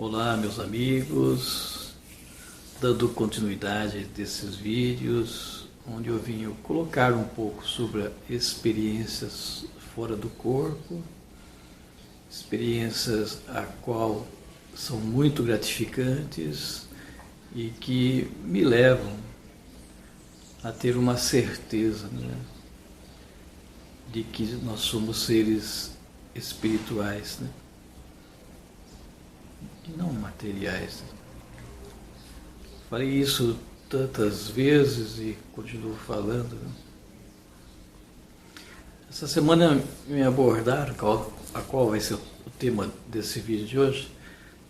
Olá, meus amigos, dando continuidade desses vídeos, onde eu vim colocar um pouco sobre experiências fora do corpo, experiências a qual são muito gratificantes e que me levam a ter uma certeza, né, de que nós somos seres espirituais, né, e não materiais. Falei isso tantas vezes e continuo falando. Essa semana me abordaram, a qual vai ser o tema desse vídeo de hoje.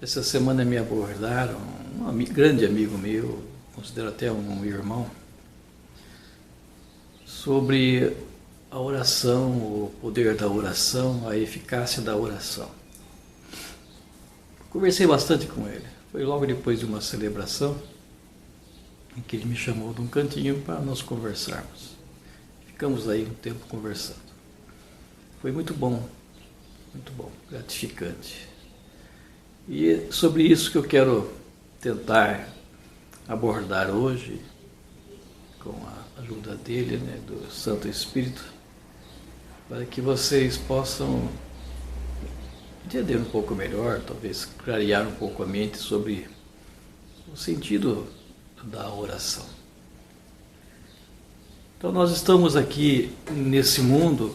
Essa semana me abordaram um grande amigo meu, considero até um irmão, sobre a oração, o poder da oração, a eficácia da oração. Conversei bastante com ele. Foi logo depois de uma celebração em que ele me chamou de um cantinho para nós conversarmos. Ficamos aí um tempo conversando. Foi muito bom, gratificante. E é sobre isso que eu quero tentar abordar hoje, com a ajuda dele, né, do Santo Espírito, para que vocês possam entender um pouco melhor, talvez clarear um pouco a mente sobre o sentido da oração. Então nós estamos aqui nesse mundo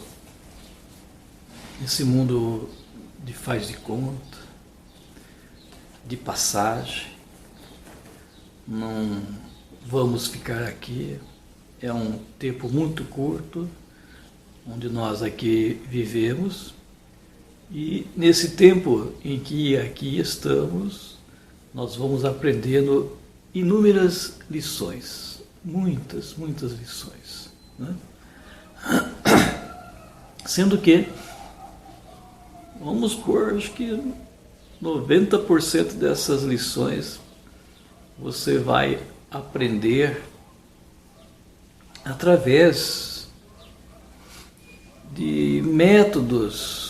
de faz de conta, de passagem. Não vamos ficar aqui, é um tempo muito curto, onde nós aqui vivemos. E nesse tempo em que aqui estamos, nós vamos aprendendo inúmeras lições, muitas lições, né? Sendo que, vamos pôr, acho que 90% dessas lições você vai aprender através de métodos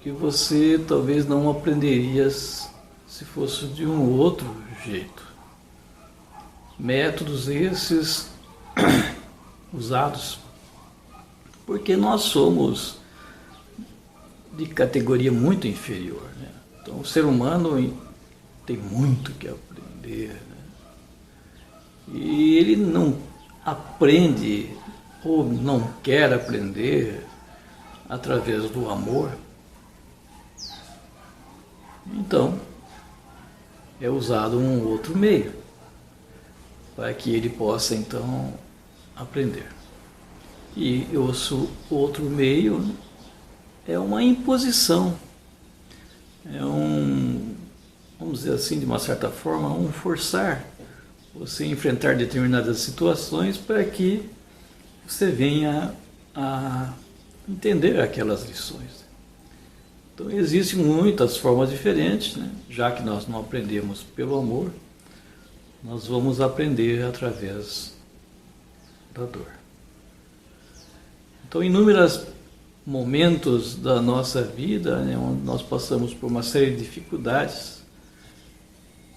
que você talvez não aprenderia se fosse de um outro jeito. Métodos esses usados porque nós somos de categoria muito inferior, né? Então o ser humano tem muito que aprender, né? E ele não aprende ou não quer aprender através do amor. Então, é usado um outro meio para que ele possa, então, aprender. E esse outro meio é uma imposição, vamos dizer assim, de uma certa forma, um forçar você a enfrentar determinadas situações para que você venha a entender aquelas lições. Então existem muitas formas diferentes, né? Já que nós não aprendemos pelo amor, nós vamos aprender através da dor. Então, em inúmeros momentos da nossa vida, né, onde nós passamos por uma série de dificuldades,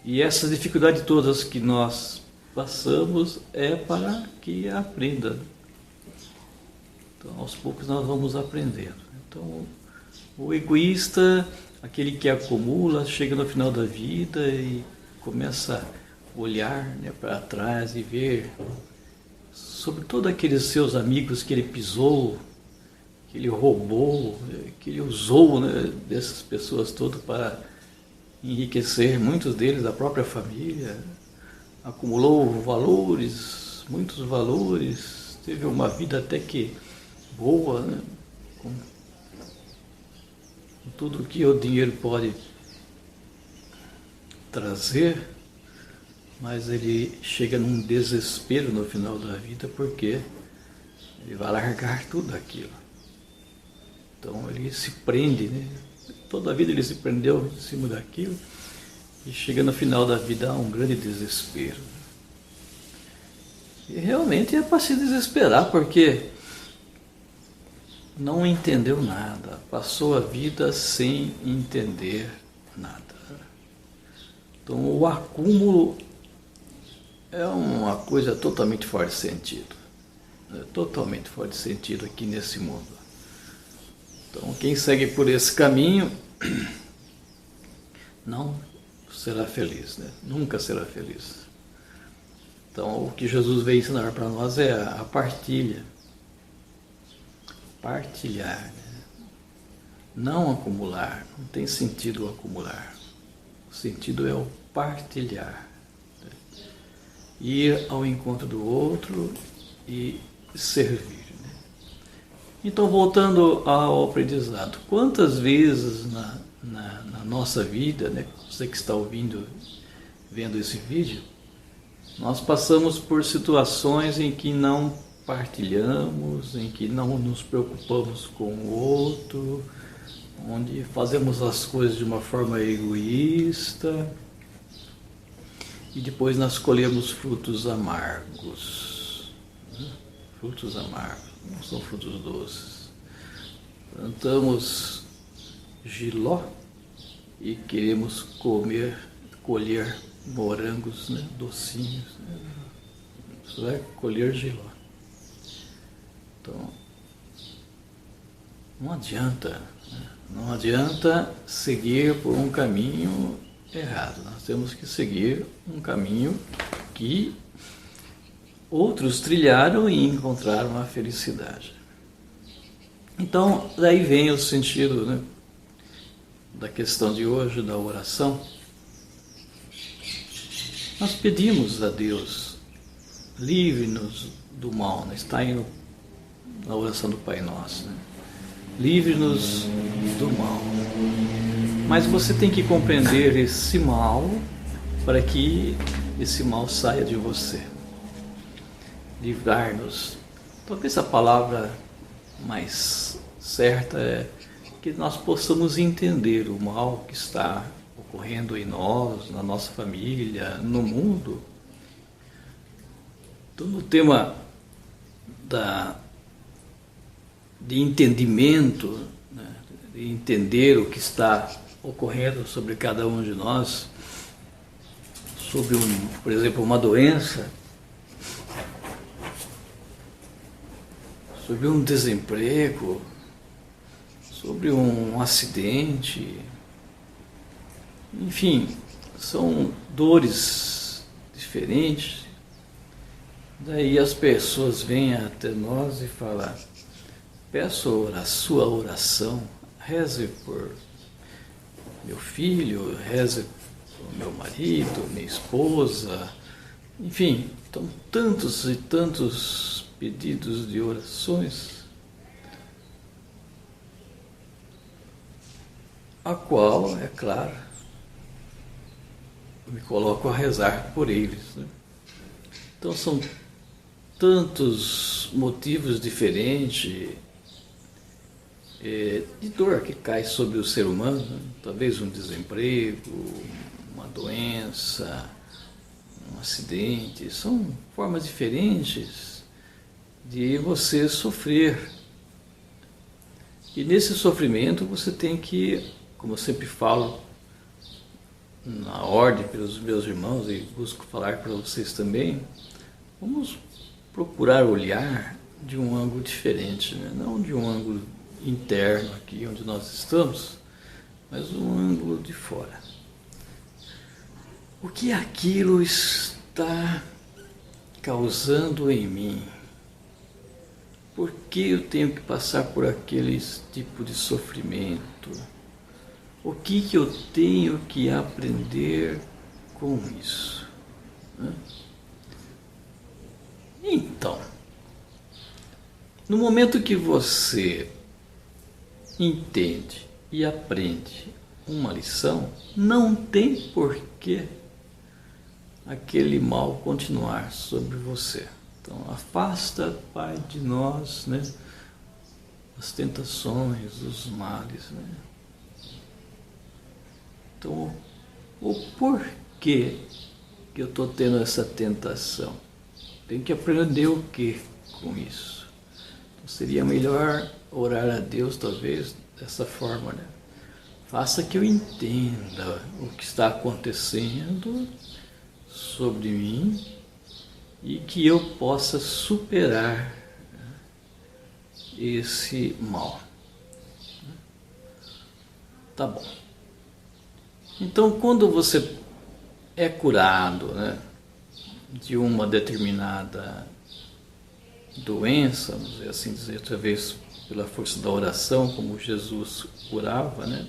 e essas dificuldades todas que nós passamos é para que aprenda. Então, aos poucos nós vamos aprendendo. Então, o egoísta, aquele que acumula, chega no final da vida e começa a olhar, né, para trás e ver sobre todos aqueles seus amigos que ele pisou, que ele roubou, que ele usou, né, dessas pessoas todas para enriquecer, muitos deles a própria família, acumulou valores, muitos valores, teve uma vida até que boa, né, com tudo que o dinheiro pode trazer, mas ele chega num desespero no final da vida porque ele vai largar tudo aquilo. Então ele se prende, né? Toda a vida ele se prendeu em cima daquilo e chega no final da vida a um grande desespero. E realmente é para se desesperar, porque não entendeu nada, passou a vida sem entender nada. Então o acúmulo é uma coisa totalmente fora de sentido. Totalmente fora de sentido aqui nesse mundo. Então quem segue por esse caminho não será feliz, né? Nunca será feliz. Então o que Jesus veio ensinar para nós é a partilha. Partilhar, né? Não acumular. Não tem sentido acumular. O sentido é o partilhar. Né? Ir ao encontro do outro e servir. Né? Então, voltando ao aprendizado, quantas vezes na nossa vida, né, você que está vendo esse vídeo, nós passamos por situações em que não partilhamos, em que não nos preocupamos com o outro, onde fazemos as coisas de uma forma egoísta e depois nós colhemos frutos amargos. Né? Frutos amargos, não são frutos doces. Plantamos jiló e queremos colher morangos, né? Docinhos. Né? Você vai colher jiló. Então, não adianta, né? Não adianta seguir por um caminho errado. Nós temos que seguir um caminho que outros trilharam e encontraram a felicidade. Então, daí vem o sentido, né, da questão de hoje, da oração. Nós pedimos a Deus, livre-nos do mal, né? Está aí na oração do Pai Nosso, né? Livre-nos do mal. Mas você tem que compreender esse mal para que esse mal saia de você. Livrar-nos. Talvez a palavra mais certa é que nós possamos entender o mal que está ocorrendo em nós, na nossa família, no mundo. Então, no tema de entendimento, né, de entender o que está ocorrendo sobre cada um de nós, sobre, por exemplo, uma doença, sobre um desemprego, sobre um acidente, enfim, são dores diferentes. Daí as pessoas vêm até nós e falam: peço a sua oração, reze por meu filho, reze por meu marido, minha esposa, enfim, então tantos e tantos pedidos de orações, a qual, é claro, eu me coloco a rezar por eles. Né? Então são tantos motivos diferentes de dor que cai sobre o ser humano, né? Talvez um desemprego, uma doença, um acidente, são formas diferentes de você sofrer. E nesse sofrimento você tem que, como eu sempre falo, na ordem pelos meus irmãos, e busco falar para vocês também, vamos procurar olhar de um ângulo diferente, né? Não de um ângulo interno aqui onde nós estamos, mas um ângulo de fora. O que aquilo está causando em mim? Por que eu tenho que passar por aquele tipo de sofrimento? O que eu tenho que aprender com isso? Então, no momento que você entende e aprende uma lição, não tem porquê aquele mal continuar sobre você. Então, afasta, Pai, de nós, né, as tentações, os males, né? Então, o porquê que eu estou tendo essa tentação? Tem que aprender o que com isso? Então, seria melhor orar a Deus, talvez, dessa forma, né? faça que eu entenda o que está acontecendo sobre mim e que eu possa superar esse mal. Tá bom. Então, quando você é curado, né, de uma determinada doença, vamos dizer assim dizer, através pela força da oração, como Jesus curava, né,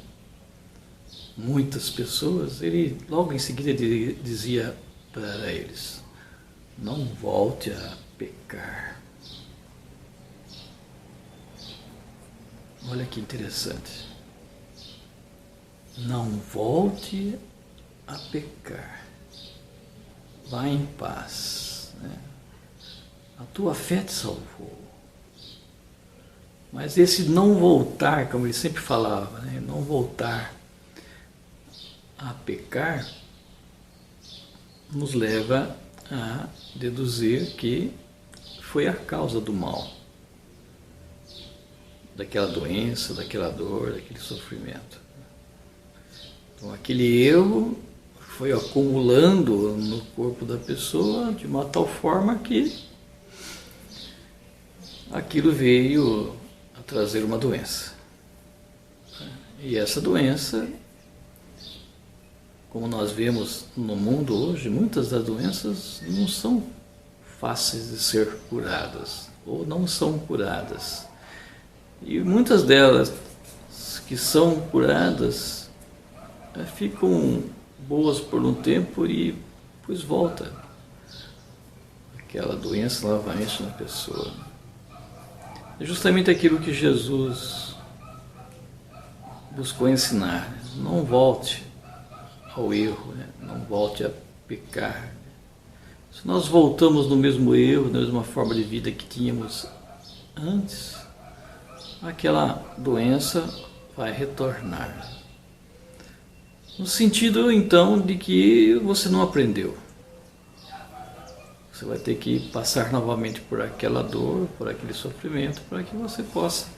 muitas pessoas, ele logo em seguida dizia para eles: não volte a pecar. Olha que interessante. Não volte a pecar. Vá em paz, né? A tua fé te salvou. Mas esse não voltar, como ele sempre falava, né? Não voltar a pecar, nos leva a deduzir que foi a causa do mal, daquela doença, daquela dor, daquele sofrimento. Então, aquele erro foi acumulando no corpo da pessoa de uma tal forma que aquilo veio a trazer uma doença. E essa doença, como nós vemos no mundo hoje, muitas das doenças não são fáceis de ser curadas, ou não são curadas. E muitas delas que são curadas ficam boas por um tempo e depois volta. Aquela doença novamente na pessoa. É justamente aquilo que Jesus buscou ensinar. Não volte ao erro, né? Não volte a pecar. Se nós voltamos no mesmo erro, na mesma forma de vida que tínhamos antes, aquela doença vai retornar. No sentido, então, de que você não aprendeu. Você vai ter que passar novamente por aquela dor, por aquele sofrimento, para que você possa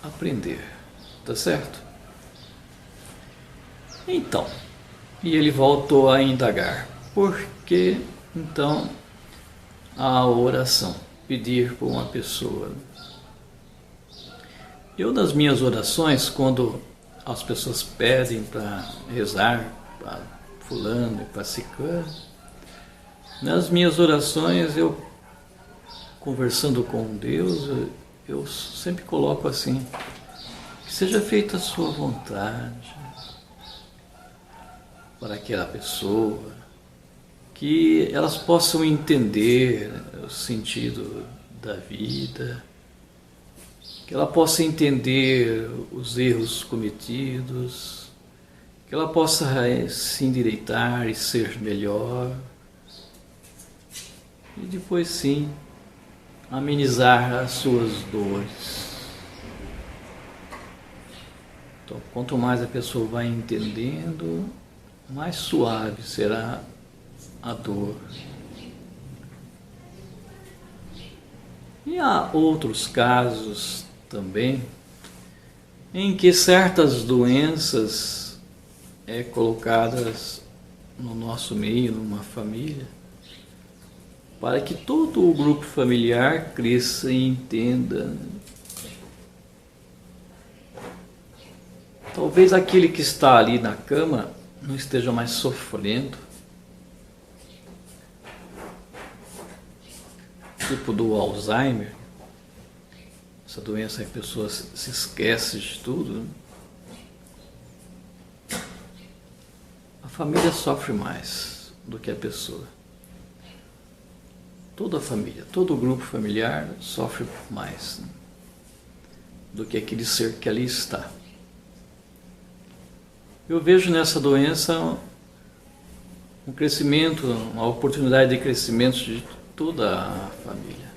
aprender. Tá certo? Então, e ele voltou a indagar. Por que, então, a oração? Pedir por uma pessoa. Eu, nas minhas orações, quando as pessoas pedem para rezar para fulano e para ciclano, nas minhas orações, eu, conversando com Deus, eu sempre coloco assim: que seja feita a sua vontade para aquela pessoa, que elas possam entender o sentido da vida, que ela possa entender os erros cometidos, que ela possa se endireitar e ser melhor, e depois sim amenizar as suas dores. Então, quanto mais a pessoa vai entendendo, mais suave será a dor. E há outros casos também em que certas doenças colocadas no nosso meio, numa família, para que todo o grupo familiar cresça e entenda. Talvez aquele que está ali na cama não esteja mais sofrendo, tipo do Alzheimer, essa doença em que a pessoa se esquece de tudo, né? A família sofre mais do que a pessoa. Toda a família, todo o grupo familiar sofre mais, né, do que aquele ser que ali está. Eu vejo nessa doença um crescimento, uma oportunidade de crescimento de toda a família.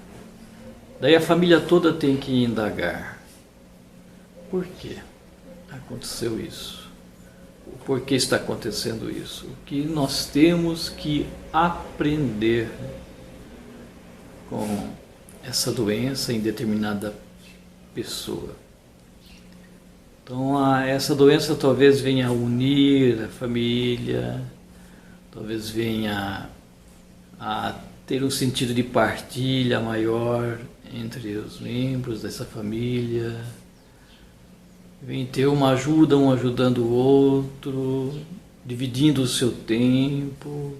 Daí a família toda tem que indagar. Por que aconteceu isso? Por que está acontecendo isso? O que nós temos que aprender com essa doença em determinada pessoa. Então essa doença talvez venha a unir a família, talvez venha a ter um sentido de partilha maior entre os membros dessa família, vem ter uma ajuda, um ajudando o outro, dividindo o seu tempo,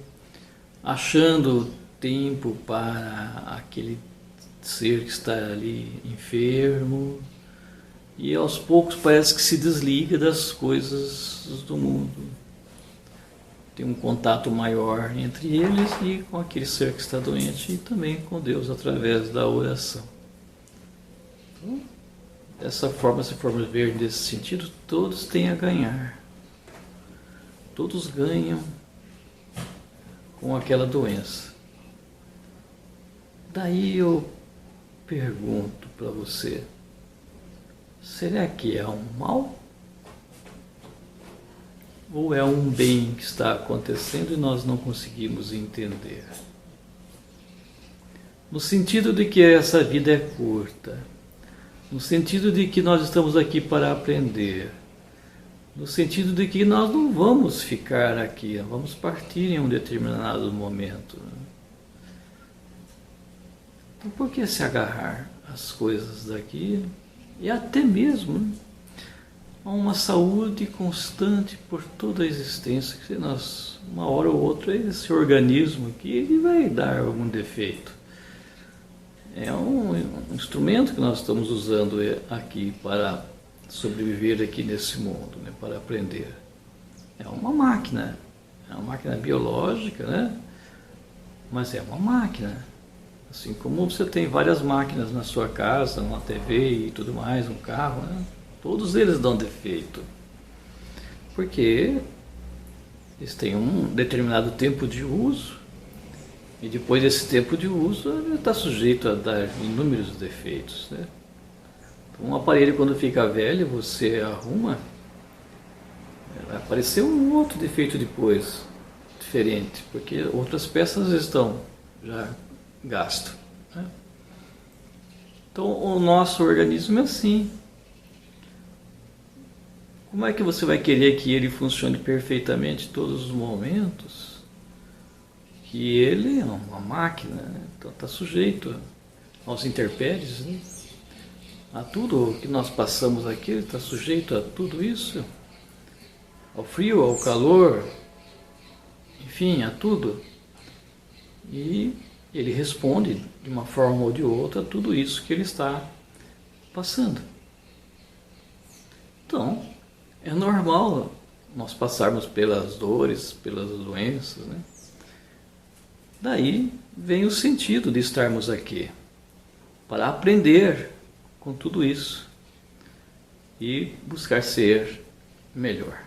achando tempo para aquele ser que está ali enfermo, e aos poucos parece que se desliga das coisas do mundo. Tem um contato maior entre eles e com aquele ser que está doente, e também com Deus através da oração. Então, dessa forma, se formos ver nesse sentido, todos têm a ganhar. Todos ganham com aquela doença. Daí eu pergunto para você, será que é um mal? Ou é um bem que está acontecendo e nós não conseguimos entender? No sentido de que essa vida é curta, no sentido de que nós estamos aqui para aprender, no sentido de que nós não vamos ficar aqui, vamos partir em um determinado momento. Então, por que se agarrar às coisas daqui e até mesmo a uma saúde constante por toda a existência, que nós, uma hora ou outra, esse organismo aqui ele vai dar algum defeito. É um instrumento que nós estamos usando aqui para sobreviver aqui nesse mundo, né, para aprender. É uma máquina biológica, né? Mas é uma máquina. Assim como você tem várias máquinas na sua casa, uma TV e tudo mais, um carro, né? Todos eles dão defeito. Porque eles têm um determinado tempo de uso, e depois desse tempo de uso ele está sujeito a dar inúmeros defeitos, né? Então, um aparelho, quando fica velho, você arruma, vai aparecer um outro defeito depois, diferente, porque outras peças estão já gastas, né? Então o nosso organismo é assim. Como é que você vai querer que ele funcione perfeitamente todos os momentos? Que ele é uma máquina, né? Então está sujeito aos intempéries, né? A tudo o que nós passamos aqui, ele está sujeito a tudo isso, ao frio, ao calor, enfim, a tudo. E ele responde de uma forma ou de outra a tudo isso que ele está passando. Então, é normal nós passarmos pelas dores, pelas doenças, né? Daí vem o sentido de estarmos aqui, para aprender com tudo isso e buscar ser melhor.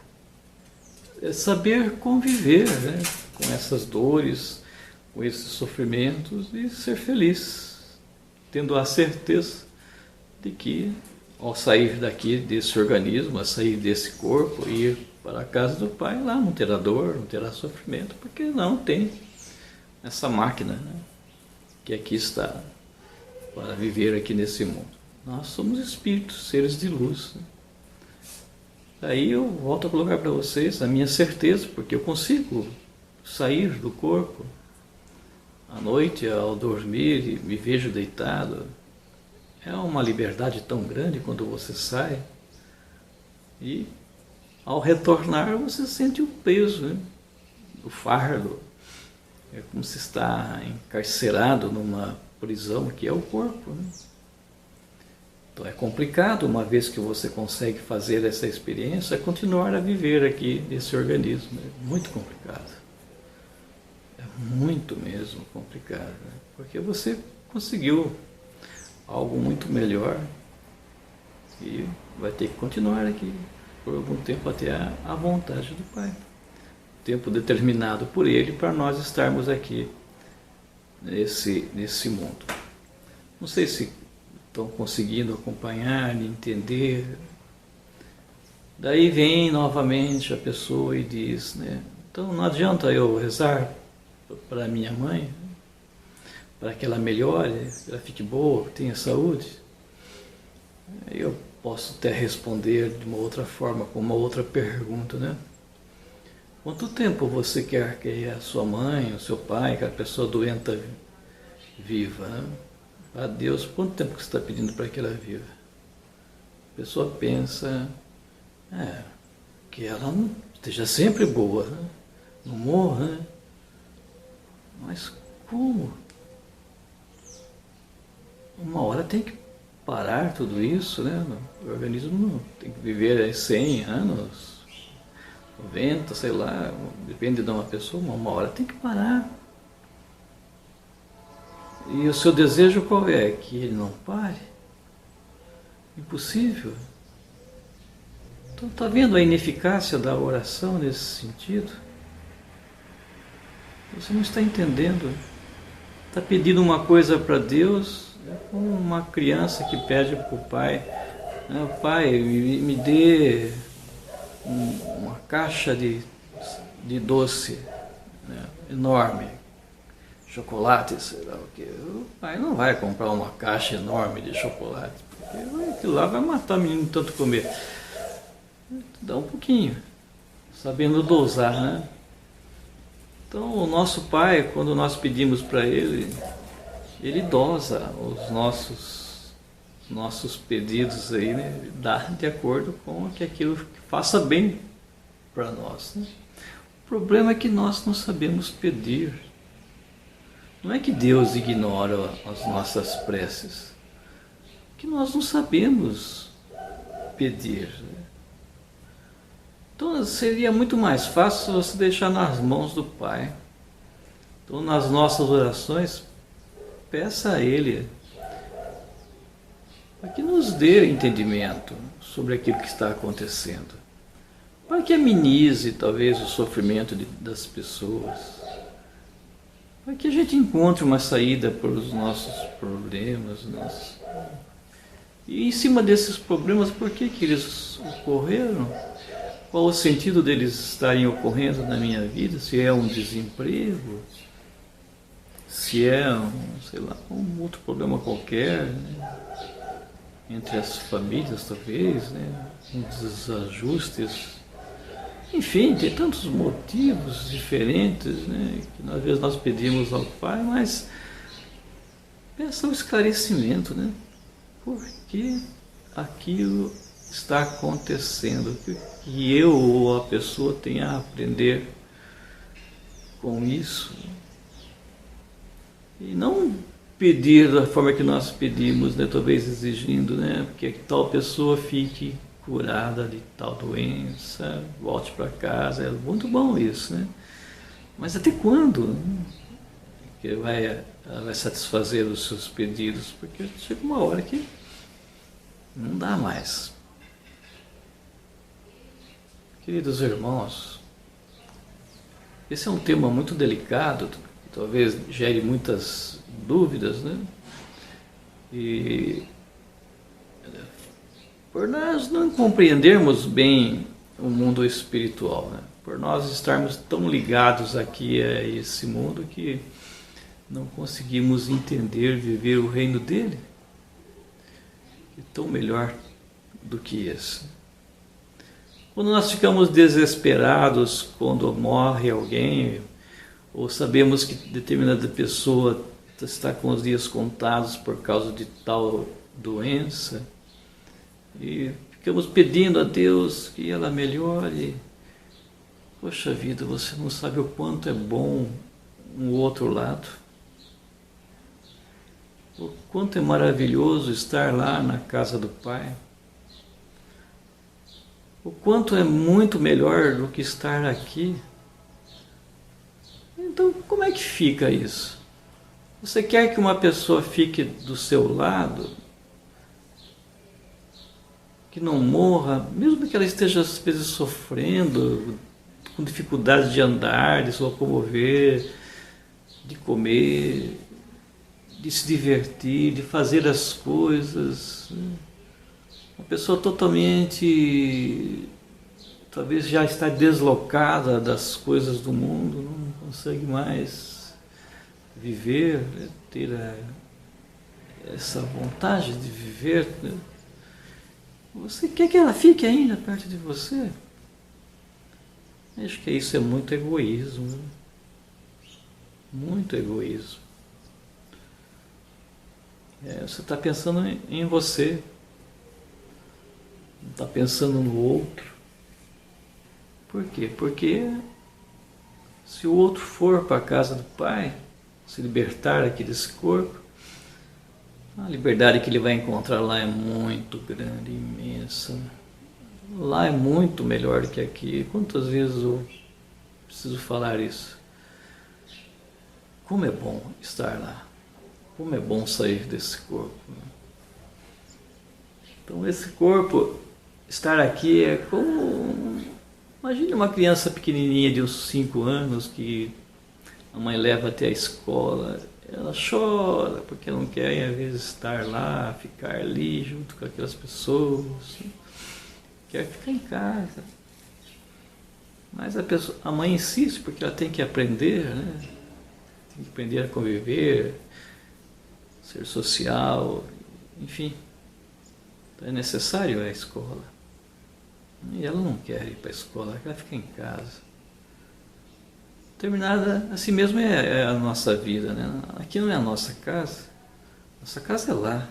É saber conviver, né, com essas dores, com esses sofrimentos e ser feliz, tendo a certeza de que ao sair daqui desse organismo, a sair desse corpo, ir para a casa do Pai, lá não terá dor, não terá sofrimento, porque não tem essa máquina, né, que aqui está para viver aqui nesse mundo. Nós somos espíritos, seres de luz, né? Aí eu volto a colocar para vocês a minha certeza, porque eu consigo sair do corpo à noite ao dormir e me vejo deitado. É uma liberdade tão grande quando você sai, e ao retornar você sente o peso, né, o fardo. É como se está encarcerado numa prisão que é o corpo, né? Então é complicado, uma vez que você consegue fazer essa experiência, continuar a viver aqui nesse organismo. É muito complicado. É muito mesmo complicado, né? Porque você conseguiu algo muito melhor e vai ter que continuar aqui por algum tempo até a vontade do Pai. Tempo determinado por Ele para nós estarmos aqui nesse mundo. Não sei se estão conseguindo acompanhar, entender. Daí vem novamente a pessoa e diz, né, então não adianta eu rezar para minha mãe, para que ela melhore, que ela fique boa, que tenha saúde. Eu posso até responder de uma outra forma, com uma outra pergunta, né? Quanto tempo você quer que a sua mãe, o seu pai, que a pessoa doente viva, né? A Deus, quanto tempo que você está pedindo para que ela viva? A pessoa pensa, que ela não esteja sempre boa, né? Não morra, né? Mas como? Uma hora tem que parar tudo isso, né? O organismo não tem que viver 100 anos, 90, sei lá, depende de uma pessoa, uma hora tem que parar. E o seu desejo qual é? Que ele não pare? Impossível. Então está vendo a ineficácia da oração nesse sentido? Você não está entendendo. Está pedindo uma coisa para Deus, é como uma criança que pede para o pai, pai, me dê uma caixa de doce, né, enorme, chocolate, sei lá o que. O pai não vai comprar uma caixa enorme de chocolate, porque aquilo lá vai matar o menino de tanto comer. Dá um pouquinho, sabendo dosar, né? Então o nosso pai, quando nós pedimos para ele, ele dosa os nossos pedidos aí, né? Dá de acordo com aquilo que faça bem para nós, né? O problema é que nós não sabemos pedir. Não é que Deus ignora as nossas preces, é que nós não sabemos pedir. Então seria muito mais fácil você deixar nas mãos do Pai. Então nas nossas orações, peça a Ele para que nos dê entendimento sobre aquilo que está acontecendo, para que amenize talvez o sofrimento das pessoas, para que a gente encontre uma saída para os nossos problemas. E em cima desses problemas, por que eles ocorreram? Qual o sentido deles estarem ocorrendo na minha vida? Se é um desemprego, se é sei lá, um outro problema qualquer, né? Entre as famílias talvez, né? Desajustes. Enfim, tem tantos motivos diferentes, né? Que às vezes nós pedimos ao Pai, mas peça o esclarecimento, né? Por que aquilo está acontecendo? Que eu ou a pessoa tenha a aprender com isso. E não pedir da forma que nós pedimos, né? Talvez exigindo, né? Que tal pessoa fique curada de tal doença, volte para casa. É muito bom isso, né? Mas até quando que ela vai satisfazer os seus pedidos? Porque chega uma hora que não dá mais. Queridos irmãos, esse é um tema muito delicado, que talvez gere muitas dúvidas, né? E por nós não compreendermos bem o mundo espiritual, né? Por nós estarmos tão ligados aqui a esse mundo que não conseguimos entender, viver o reino dele, que é tão melhor do que esse. Quando nós ficamos desesperados quando morre alguém, ou sabemos que determinada pessoa está com os dias contados por causa de tal doença, e ficamos pedindo a Deus que ela melhore. Poxa vida, você não sabe o quanto é bom um outro lado, o quanto é maravilhoso estar lá na casa do Pai, o quanto é muito melhor do que estar aqui. Então, como é que fica isso? Você quer que uma pessoa fique do seu lado, que não morra, mesmo que ela esteja às vezes sofrendo, com dificuldade de andar, de se locomover, de comer, de se divertir, de fazer as coisas. Uma pessoa totalmente, talvez já está deslocada das coisas do mundo, não consegue mais viver, né? Ter essa vontade de viver, né? Você quer que ela fique ainda perto de você? Acho que isso é muito egoísmo, né? Muito egoísmo. Você está pensando em você, não está pensando no outro. Por quê? Porque se o outro for para a casa do Pai, se libertar aqui desse corpo, a liberdade que ele vai encontrar lá é muito grande, imensa. Lá é muito melhor do que aqui. Quantas vezes eu preciso falar isso? Como é bom estar lá. Como é bom sair desse corpo. Então esse corpo, estar aqui é como... Imagine uma criança pequenininha de uns 5 anos que a mãe leva até a escola. Ela chora porque não quer, às vezes, estar lá, ficar ali junto com aquelas pessoas. Quer ficar em casa. Mas a mãe insiste porque ela tem que aprender, né? Tem que aprender a conviver, ser social, enfim. Então é necessário a escola. E ela não quer ir para a escola, ela quer ficar em casa. Terminada, assim mesmo é a nossa vida, né? Aqui não é a nossa casa. Nossa casa é lá.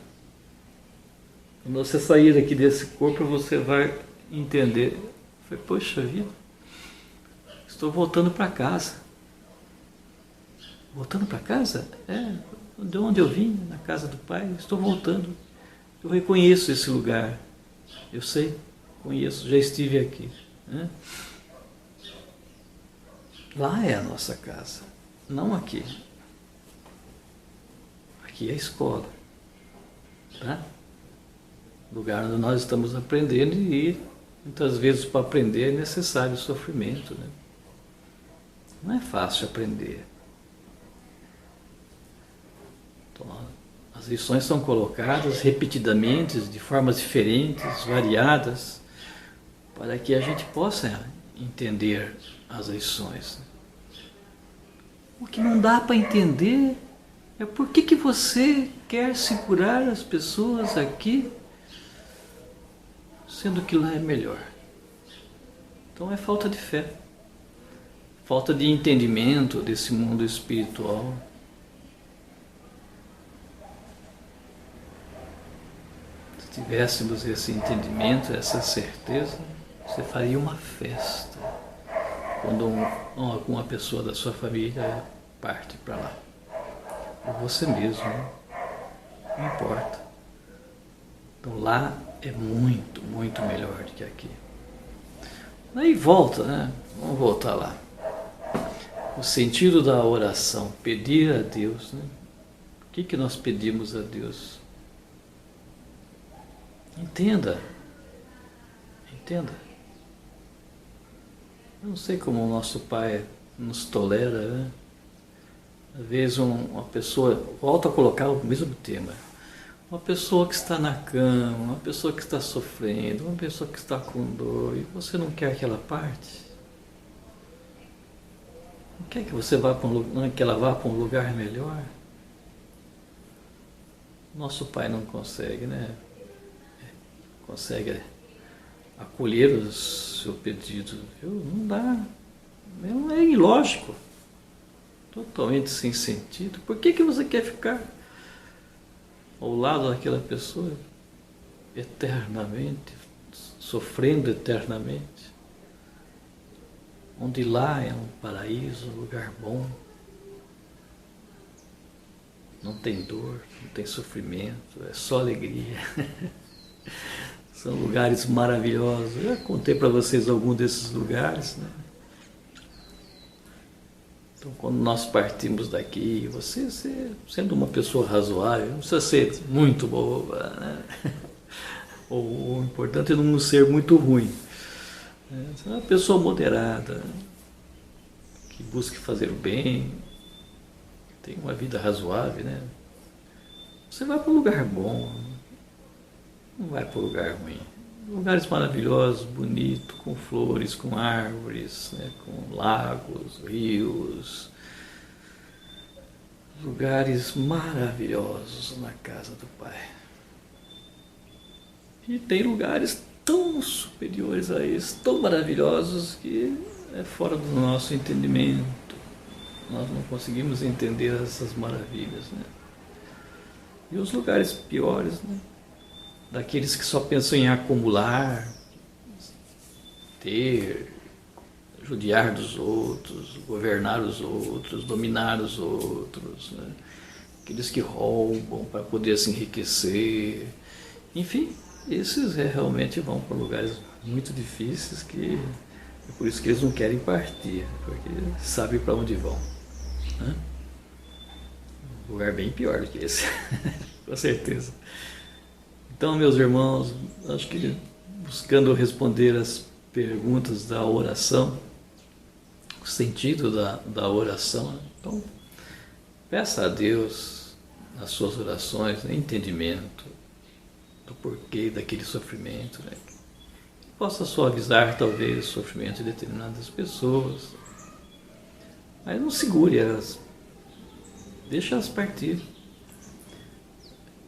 Quando você sair aqui desse corpo, você vai entender. Poxa vida, estou voltando para casa. Voltando para casa? De onde eu vim, na casa do Pai, estou voltando. Eu reconheço esse lugar. Eu sei, conheço, já estive aqui. Né? Lá é a nossa casa, não aqui. Aqui é a escola. Tá? Lugar onde nós estamos aprendendo e muitas vezes para aprender é necessário sofrimento. Né? Não é fácil aprender. Então, as lições são colocadas repetidamente, de formas diferentes, variadas, para que a gente possa entender as lições. O que não dá para entender é por que você quer segurar as pessoas aqui, sendo que lá é melhor. Então é falta de fé, falta de entendimento desse mundo espiritual. Se tivéssemos esse entendimento, essa certeza, você faria uma festa quando alguma pessoa da sua família parte para lá. Ou você mesmo, não importa. Então lá é muito, muito melhor do que aqui. Aí volta, né? Vamos voltar lá. O sentido da oração, pedir a Deus, né? O que nós pedimos a Deus? Entenda. Entenda. Eu não sei como o nosso Pai nos tolera, né? Às vezes uma pessoa, volta a colocar o mesmo tema, uma pessoa que está na cama, uma pessoa que está sofrendo, uma pessoa que está com dor, e você não quer que ela parte? Não quer que você vá para que ela vá para um lugar melhor? Nosso Pai não consegue, né? Consegue acolher o seu pedido, viu? Não dá. É ilógico. Totalmente sem sentido. Por que você quer ficar ao lado daquela pessoa eternamente, sofrendo eternamente? Onde lá é um paraíso, um lugar bom. Não tem dor, não tem sofrimento, é só alegria. São lugares maravilhosos. Eu já contei para vocês algum desses lugares, né? Então, quando nós partimos daqui, você sendo uma pessoa razoável, não precisa ser muito boa, né? O importante é não ser muito ruim. Você é uma pessoa moderada, que busque fazer o bem, tem uma vida razoável, né? Você vai para um lugar bom, não vai para um lugar ruim. Lugares maravilhosos, bonitos, com flores, com árvores, né, com lagos, rios. Lugares maravilhosos na casa do Pai. E tem lugares tão superiores a esses, tão maravilhosos, que é fora do nosso entendimento. Nós não conseguimos entender essas maravilhas, né? E os lugares piores, né? Daqueles que só pensam em acumular, ter, judiar dos outros, governar os outros, dominar os outros, né? Aqueles que roubam para poder se enriquecer, enfim, esses realmente vão para lugares muito difíceis, que é por isso que eles não querem partir, porque sabem para onde vão, né? Um lugar bem pior do que esse, com certeza. Então, meus irmãos, acho que buscando responder as perguntas da oração, o sentido da oração, então, peça a Deus nas suas orações, né, entendimento do porquê daquele sofrimento, né, que possa suavizar talvez o sofrimento de determinadas pessoas, mas não segure elas, deixa elas partir.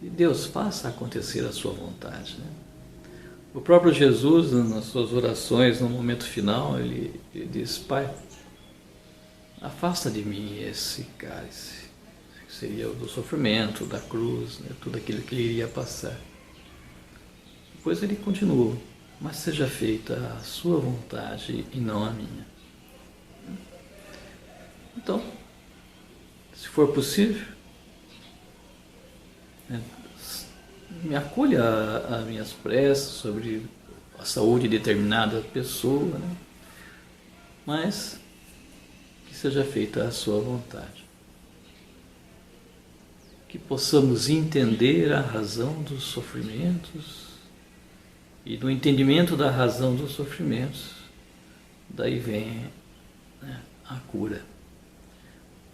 E Deus faça acontecer a sua vontade, né? O próprio Jesus, nas suas orações, no momento final, ele diz: Pai, afasta de mim esse cálice, que seria o do sofrimento, da cruz, né? Tudo aquilo que ele iria passar. Depois ele continuou: mas seja feita a sua vontade e não a minha. Então, se for possível, me acolha as minhas preces sobre a saúde de determinada pessoa, né? Mas que seja feita a sua vontade. Que possamos entender a razão dos sofrimentos, e do entendimento da razão dos sofrimentos, daí vem, né, a cura.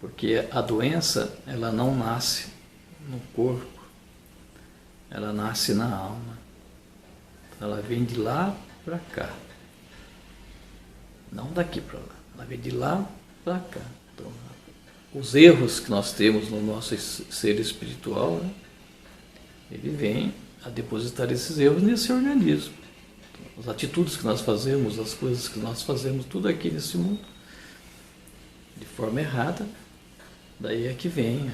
Porque a doença, ela não nasce no corpo, ela nasce na alma. Ela vem de lá para cá. Não daqui para lá. Ela vem de lá para cá. Então, os erros que nós temos no nosso ser espiritual, né, ele vem a depositar esses erros nesse organismo. Então, as atitudes que nós fazemos, as coisas que nós fazemos, tudo aqui nesse mundo, de forma errada, daí é que vem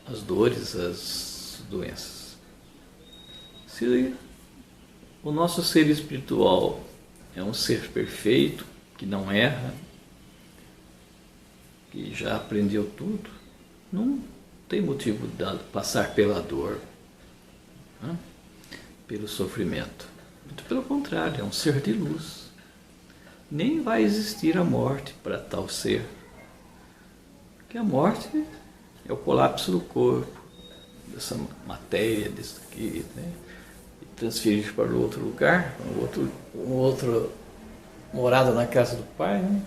as dores, as doenças. Se o nosso ser espiritual é um ser perfeito, que não erra, que já aprendeu tudo, não tem motivo de passar pela dor, né? Pelo sofrimento. Muito pelo contrário, é um ser de luz. Nem vai existir a morte para tal ser. Porque a morte é o colapso do corpo, dessa matéria, disso aqui, né? Transferir para outro lugar, outra morada na casa do Pai, né?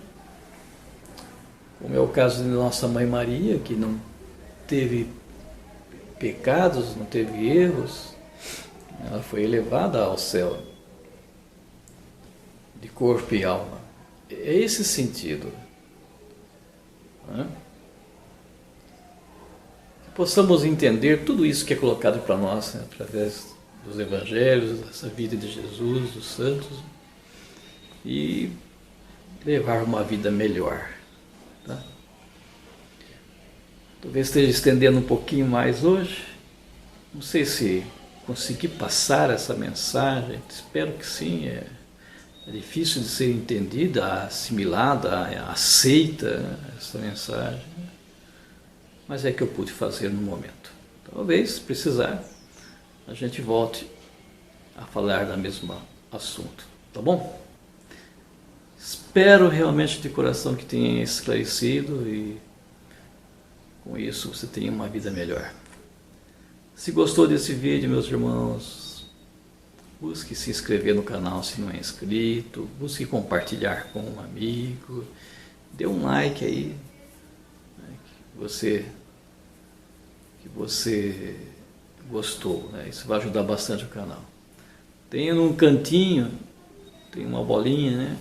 Como é o caso de nossa Mãe Maria, que não teve pecados, não teve erros, ela foi elevada ao céu, de corpo e alma. É esse sentido, né? Que possamos entender tudo isso que é colocado para nós, né, através dos evangelhos, dessa vida de Jesus, dos santos, e levar uma vida melhor, tá? Talvez esteja estendendo um pouquinho mais hoje, não sei se consegui passar essa mensagem, espero que sim. É difícil de ser entendida, assimilada, aceita essa mensagem, mas é que eu pude fazer no momento. Talvez, se precisar, a gente volte a falar do mesmo assunto, tá bom? Espero realmente de coração que tenha esclarecido e com isso você tenha uma vida melhor. Se gostou desse vídeo, meus irmãos, busque se inscrever no canal se não é inscrito, busque compartilhar com um amigo, dê um like aí, né, que você gostou, né? Isso vai ajudar bastante o canal. Tem num cantinho, tem uma bolinha, né?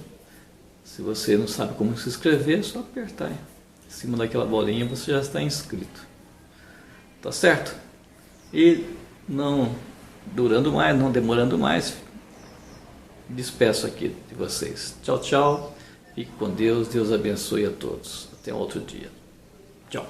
Se você não sabe como se inscrever, é só apertar em cima daquela bolinha, você já está inscrito. Tá certo? E não durando mais, não demorando mais, despeço aqui de vocês. Tchau, tchau. Fique com Deus. Deus abençoe a todos. Até outro dia. Tchau.